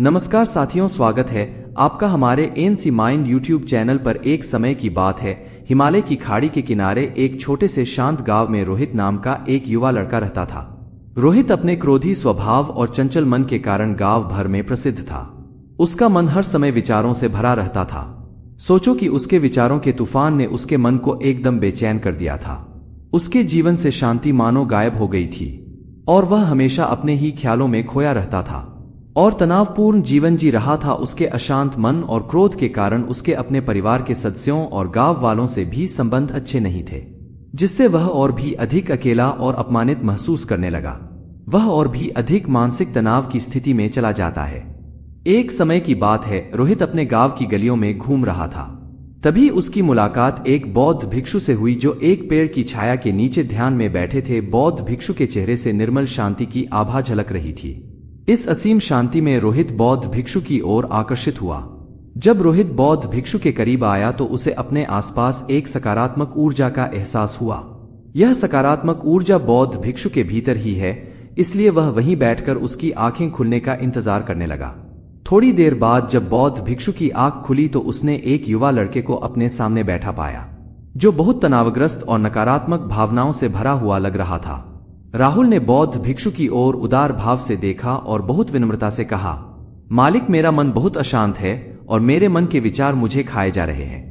नमस्कार साथियों, स्वागत है आपका हमारे एनसी माइंड यूट्यूब चैनल पर। एक समय की बात है, हिमालय की खाड़ी के किनारे एक छोटे से शांत गांव में रोहित नाम का एक युवा लड़का रहता था। रोहित अपने क्रोधी स्वभाव और चंचल मन के कारण गांव भर में प्रसिद्ध था। उसका मन हर समय विचारों से भरा रहता था। सोचो कि उसके विचारों के तूफान ने उसके मन को एकदम बेचैन कर दिया था। उसके जीवन से शांति मानो गायब हो गई थी और वह हमेशा अपने ही ख्यालों में खोया रहता था और तनावपूर्ण जीवन जी रहा था। उसके अशांत मन और क्रोध के कारण उसके अपने परिवार के सदस्यों और गांव वालों से भी संबंध अच्छे नहीं थे, जिससे वह और भी अधिक अकेला और अपमानित महसूस करने लगा। वह और भी अधिक मानसिक तनाव की स्थिति में चला जाता है। एक समय की बात है, रोहित अपने गांव की गलियों में घूम रहा था। तभी उसकी मुलाकात एक बौद्ध भिक्षु से हुई जो एक पेड़ की छाया के नीचे ध्यान में बैठे थे। बौद्ध भिक्षु के चेहरे से निर्मल शांति की आभा झलक रही थी। इस असीम शांति में रोहित बौद्ध भिक्षु की ओर आकर्षित हुआ। जब रोहित बौद्ध भिक्षु के करीब आया तो उसे अपने आसपास एक सकारात्मक ऊर्जा का एहसास हुआ। यह सकारात्मक ऊर्जा बौद्ध भिक्षु के भीतर ही है, इसलिए वह वहीं बैठकर उसकी आंखें खुलने का इंतजार करने लगा। थोड़ी देर बाद जब बौद्ध भिक्षु की आंख खुली तो उसने एक युवा लड़के को अपने सामने बैठा पाया, जो बहुत तनावग्रस्त और नकारात्मक भावनाओं से भरा हुआ लग रहा था। राहुल ने बौद्ध भिक्षु की ओर उदार भाव से देखा और बहुत विनम्रता से कहा, मालिक, मेरा मन बहुत अशांत है और मेरे मन के विचार मुझे खाए जा रहे हैं।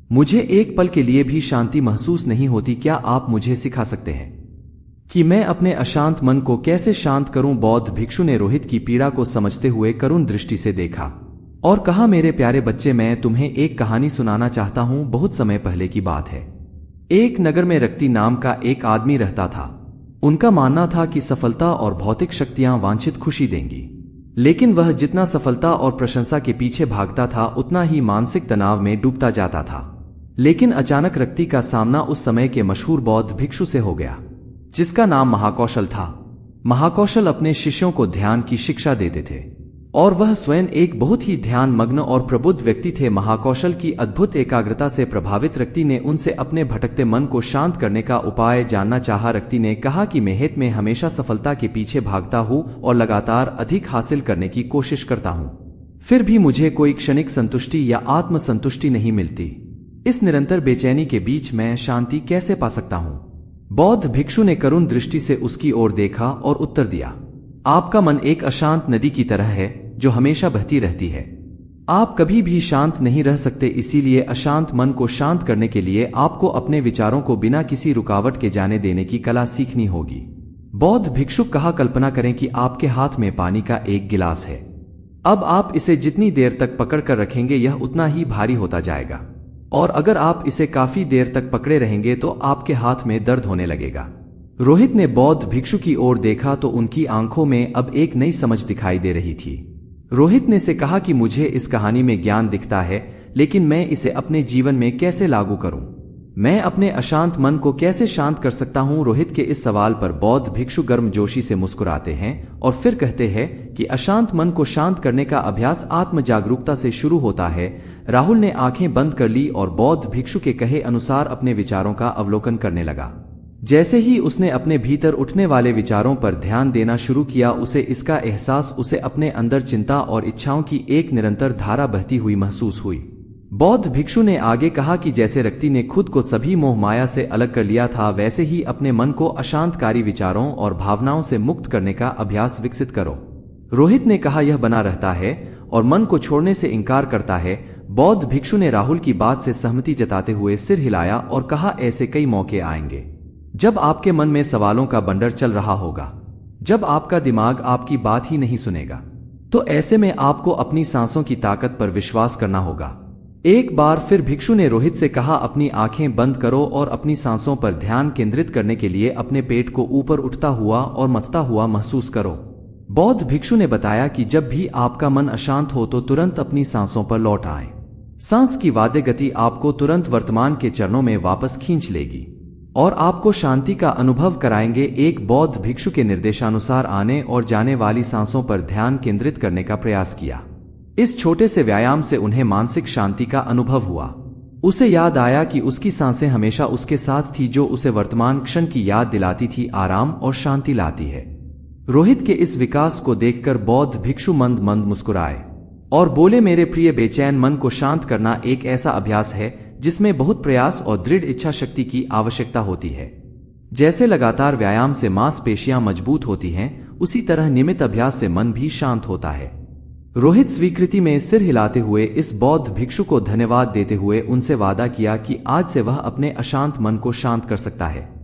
मुझे एक पल के लिए भी शांति महसूस नहीं होती। क्या आप मुझे सिखा सकते हैं कि मैं अपने अशांत मन को कैसे शांत करूं? बौद्ध भिक्षु ने रोहित की पीड़ा को समझते हुए करुण दृष्टि से देखा और कहा, मेरे प्यारे बच्चे, मैं तुम्हें एक कहानी सुनाना चाहता हूं। बहुत समय पहले की बात है। एक नगर में रक्ति नाम का एक आदमी रहता था। उनका मानना था कि सफलता और भौतिक शक्तियां वांछित खुशी देंगी, लेकिन वह जितना सफलता और प्रशंसा के पीछे भागता था उतना ही मानसिक तनाव में डूबता जाता था। लेकिन अचानक रक्ति का सामना उस समय के मशहूर बौद्ध भिक्षु से हो गया, जिसका नाम महाकौशल था। महाकौशल अपने शिष्यों को ध्यान की शिक्षा देते थे और वह स्वयं एक बहुत ही ध्यान मग्न और प्रबुद्ध व्यक्ति थे। महाकौशल की अद्भुत एकाग्रता से प्रभावित रक्ति ने उनसे अपने भटकते मन को शांत करने का उपाय जानना चाहा। रक्ति ने कहा कि मैं हमेशा सफलता के पीछे भागता हूँ और लगातार अधिक हासिल करने की कोशिश करता हूँ, फिर भी मुझे कोई क्षणिक संतुष्टि या आत्म संतुष्टि नहीं मिलती। इस निरंतर बेचैनी के बीच मैं शांति कैसे पा सकता हूँ? बौद्ध भिक्षु ने करुण दृष्टि से उसकी ओर देखा और उत्तर दिया, आपका मन एक अशांत नदी की तरह है जो हमेशा बहती रहती है। आप कभी भी शांत नहीं रह सकते, इसीलिए अशांत मन को शांत करने के लिए आपको अपने विचारों को बिना किसी रुकावट के जाने देने की कला सीखनी होगी। बौद्ध भिक्षुक कहा, कल्पना करें कि आपके हाथ में पानी का एक गिलास है। अब आप इसे जितनी देर तक पकड़ कर रखेंगे यह उतना ही भारी होता जाएगा, और अगर आप इसे काफी देर तक पकड़े रहेंगे तो आपके हाथ में दर्द होने लगेगा। रोहित ने बौद्ध भिक्षु की ओर देखा तो उनकी आंखों में अब एक नई समझ दिखाई दे रही थी। रोहित ने से कहा कि मुझे इस कहानी में ज्ञान दिखता है, लेकिन मैं इसे अपने जीवन में कैसे लागू करूं? मैं अपने अशांत मन को कैसे शांत कर सकता हूं? रोहित के इस सवाल पर बौद्ध भिक्षु गर्मजोशी से मुस्कुराते हैं और फिर कहते हैं कि अशांत मन को शांत करने का अभ्यास आत्म जागरूकता से शुरू होता है। राहुल ने आंखें बंद कर ली और बौद्ध भिक्षु के कहे अनुसार अपने विचारों का अवलोकन करने लगा। जैसे ही उसने अपने भीतर उठने वाले विचारों पर ध्यान देना शुरू किया, उसे इसका एहसास उसे अपने अंदर चिंता और इच्छाओं की एक निरंतर धारा बहती हुई महसूस हुई। बौद्ध भिक्षु ने आगे कहा कि जैसे रक्ति ने खुद को सभी मोह माया से अलग कर लिया था, वैसे ही अपने मन को अशांतकारी विचारों और भावनाओं से मुक्त करने का अभ्यास विकसित करो। रोहित ने कहा, यह बना रहता है और मन को छोड़ने से इंकार करता है। बौद्ध भिक्षु ने राहुल की बात से सहमति जताते हुए सिर हिलाया और कहा, ऐसे कई मौके आएंगे जब आपके मन में सवालों का बंडर चल रहा होगा, जब आपका दिमाग आपकी बात ही नहीं सुनेगा, तो ऐसे में आपको अपनी सांसों की ताकत पर विश्वास करना होगा। एक बार फिर भिक्षु ने रोहित से कहा, अपनी आंखें बंद करो और अपनी सांसों पर ध्यान केंद्रित करने के लिए अपने पेट को ऊपर उठता हुआ और मथता हुआ महसूस करो। बौद्ध भिक्षु ने बताया कि जब भी आपका मन अशांत हो तो तुरंत अपनी सांसों पर लौट आए। सांस की वाद्य गति आपको तुरंत वर्तमान के चरणों में वापस खींच लेगी और आपको शांति का अनुभव कराएंगे। एक बौद्ध भिक्षु के निर्देशानुसार आने और जाने वाली सांसों पर ध्यान केंद्रित करने का प्रयास किया। इस छोटे से व्यायाम से उन्हें मानसिक शांति का अनुभव हुआ। उसे याद आया कि उसकी सांसें हमेशा उसके साथ थी, जो उसे वर्तमान क्षण की याद दिलाती थी, आराम और शांति लाती है। रोहित के इस विकास को देखकर बौद्ध भिक्षु मंद मंद मुस्कुराए और बोले, मेरे प्रिय बेचैन मन को शांत करना एक ऐसा अभ्यास है जिसमें बहुत प्रयास और दृढ़ इच्छा शक्ति की आवश्यकता होती है। जैसे लगातार व्यायाम से मांसपेशियां मजबूत होती हैं, उसी तरह नियमित अभ्यास से मन भी शांत होता है। रोहित स्वीकृति में सिर हिलाते हुए इस बौद्ध भिक्षु को धन्यवाद देते हुए उनसे वादा किया कि आज से वह अपने अशांत मन को शांत कर सकता है।